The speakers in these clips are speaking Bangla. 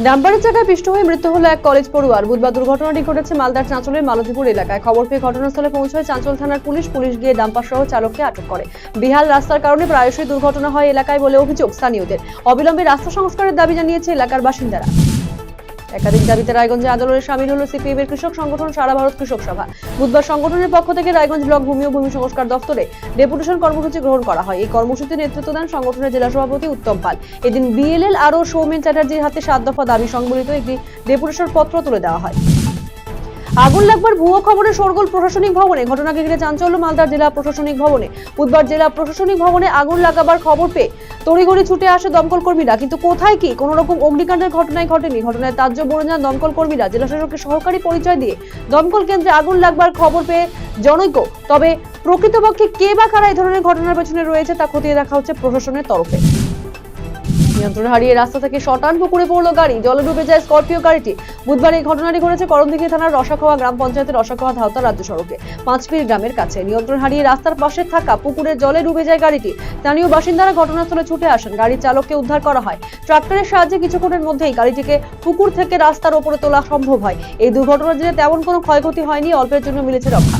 ডাম্পারের জায়গায় পিষ্ট হয়ে মৃত্যু হলো এক কলেজ পড়ুয়ার। বুধবার দুর্ঘটনাটি ঘটেছে মালদার চাঁচলের মালতীপুর এলাকায়। খবর পেয়ে ঘটনাস্থলে পৌঁছায় চাঁচল থানার পুলিশ গিয়ে ডাম্পার সহ চালককে আটক করে। বেহাল রাস্তার কারণে প্রায়শই দুর্ঘটনা হয় এলাকায় বলে অভিযোগ স্থানীয়দের। অবিলম্বে রাস্তা সংস্কারের দাবি জানিয়েছে এলাকার বাসিন্দারা। একাধিক দাবিতে রায়গঞ্জে আন্দোলনে সামিল হলো সিপিএম এর কৃষক সংগঠন সারা ভারত কৃষক সভা। বুধবার সংগঠনের পক্ষ থেকে রায়গঞ্জ ব্লক ভূমি ও ভূমি সংস্কার দপ্তরে ডেপুটেশন কর্মসূচি গ্রহণ করা হয়। এই কর্মসূচির নেতৃত্ব দেন সংগঠনের জেলা সভাপতি উত্তম পাল। এদিন বিএলএল আরও সৌমেন চ্যাটার্জির হাতে 7 দফা দাবি সংবলিত একটি ডেপুটেশন পত্র তুলে দেওয়া হয়। আগুন লাগবার ভুয়ো খবরে শোরগোল প্রশাসনিক ভবনে। ঘটনাকে ঘিরে চাঞ্চল্য মালদার জেলা প্রশাসনিক ভবনে। বুধবার জেলা প্রশাসনিক ভবনে আগুন লাগাবার খবর পেয়ে তড়িঘড়ি ছুটে আসে দমকল কর্মীরা, কিন্তু কোথায় কি কোনো রকম অগ্নিকাণ্ডের ঘটনায় ঘটেনি। ঘটনায় তাজ্জব বলে যান দমকল কর্মীরা। জেলা শাসককে সহকারী পরিচয় দিয়ে দমকল কেন্দ্রে আগুন লাগবার খবর পেয়ে জনৈক, তবে প্রকৃতপক্ষে কে বা কারা এই ধরনের ঘটনার পেছনে রয়েছে তা খতিয়ে দেখা হচ্ছে প্রশাসনের তরফে। নিয়ন্ত্রণ হারিয়ে রাস্তা থেকে শটান পুকুরে পড়লো গাড়ি, জলে ডুবে যায় স্করপিও গাড়িটি। বুধবার এই ঘটনাটি ঘটেছে করণদিঘি থানার রসাখোয়া গ্রাম পঞ্চায়েতের রসাখোয়া ধাওতা রাজ্য সড়কে পাঁচপীর গ্রামের কাছে। নিয়ন্ত্রণ হারিয়ে রাস্তার পাশে থাকা পুকুরের জলে ডুবে যায় গাড়িটি। স্থানীয় বাসিন্দারা ঘটনাস্থলে ছুটে আসেন। গাড়ির চালককে উদ্ধার করা হয়। ট্রাক্টরের সাহায্যে কিছুক্ষণের মধ্যেই গাড়িটিকে পুকুর থেকে রাস্তার ওপরে তোলা সম্ভব হয়। এই দুর্ঘটনার জেরে তেমন কোনো ক্ষয়ক্ষতি হয়নি, অল্পের জন্য মিলেছে রক্ষা।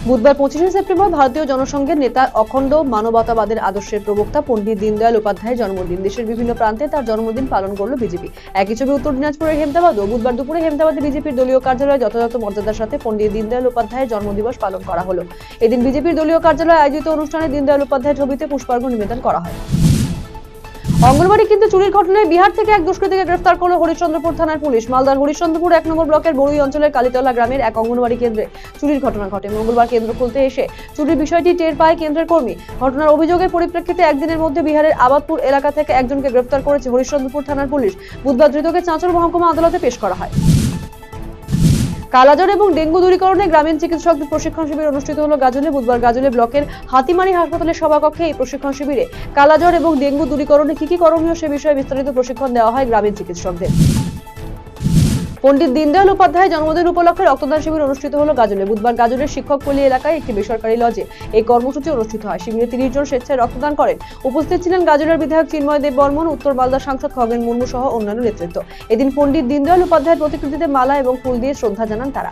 বুধবার 25শে সেপ্টেম্বর ভারতীয় জনসংঘের নেতা, অখণ্ড মানবতাবাদের আদর্শের প্রবক্তা পণ্ডিত দীনদয়াল উপাধ্যায়ের জন্মদিন। দেশের বিভিন্ন প্রান্তে তার জন্মদিন পালন করল বিজেপি। একই ছবি উত্তর দিনাজপুরের হেমতাবাদও। বুধবার দুপুরে হেমতাবাদে বিজেপির দলীয় কার্যালয়ে যথাযথ মর্যাদার সাথে পণ্ডিত দীনদয়াল উপাধ্যায়ের জন্মদিবস পালন করা হলো। এদিন বিজেপির দলীয় কার্যালয়ে আয়োজিত অনুষ্ঠানে দীনদয়াল উপাধ্যায়ের ছবিতে পুষ্পার্ঘ্য নিবেদন করা হয়। অঙ্গনবাড়ি কিন্তু চুরির ঘটনায় বিহার থেকে এক দুষ্কৃতীকে গ্রেফতার করল হরিশ্চন্দ্রপুর থানার পুলিশ। মালদার হরিশ্চন্দ্রপুর 1 নম্বর ব্লকের বড়ুই অঞ্চলের কালীতলা গ্রামের এক অঙ্গনবাড়ি কেন্দ্রে চুরির ঘটনা ঘটে। মঙ্গলবার কেন্দ্র খুলতে এসে চুরির বিষয়টি টের পায় কেন্দ্রের কর্মী। ঘটনার অভিযোগের পরিপ্রেক্ষিতে একদিনের মধ্যে বিহারের আবাদপুর এলাকা থেকে একজনকে গ্রেফতার করেছে হরিশ্চন্দ্রপুর থানার পুলিশ। বুধবার ধৃতকে চাঁচল মহকুমা আদালতে পেশ করা হয়। কালাজ্বর এবং ডেঙ্গু দূরীকরণে গ্রামীণ চিকিৎসকদের প্রশিক্ষণ শিবির অনুষ্ঠিত হলো গাজলে। বুধবার গাজলে ব্লকের হাতিমারি হাসপাতালের সভাকক্ষে এই প্রশিক্ষণ শিবিরে কালাজ্বর এবং ডেঙ্গু দূরীকরণে কি কি করণীয় সে বিষয়ে বিস্তারিত প্রশিক্ষণ দেওয়া হয় গ্রামীণ চিকিৎসকদের। পণ্ডিত দীনদয়াল উপাধ্যায়ের জন্মদিন উপলক্ষে রক্তদান শিবির অনুষ্ঠিত হলো গাজলে। বুধবার গাজলের শিক্ষকপল্লী এলাকায় একটি বেসরকারি লজে এই কর্মসূচি অনুষ্ঠিত হয়। শিবিরে 30 জন স্বেচ্ছায় রক্তদান করেন। উপস্থিত ছিলেন গাজলের বিধায়ক চিন্ময় দেব বর্মন, উত্তর মালদা সাংসদ খগেন মুর্মু সহ অন্যান্য নেতৃত্ব। এদিন পণ্ডিত দীনদয়াল উপাধ্যায়ের প্রতিকৃতিতে মালা এবং ফুল দিয়ে শ্রদ্ধা জানান তারা।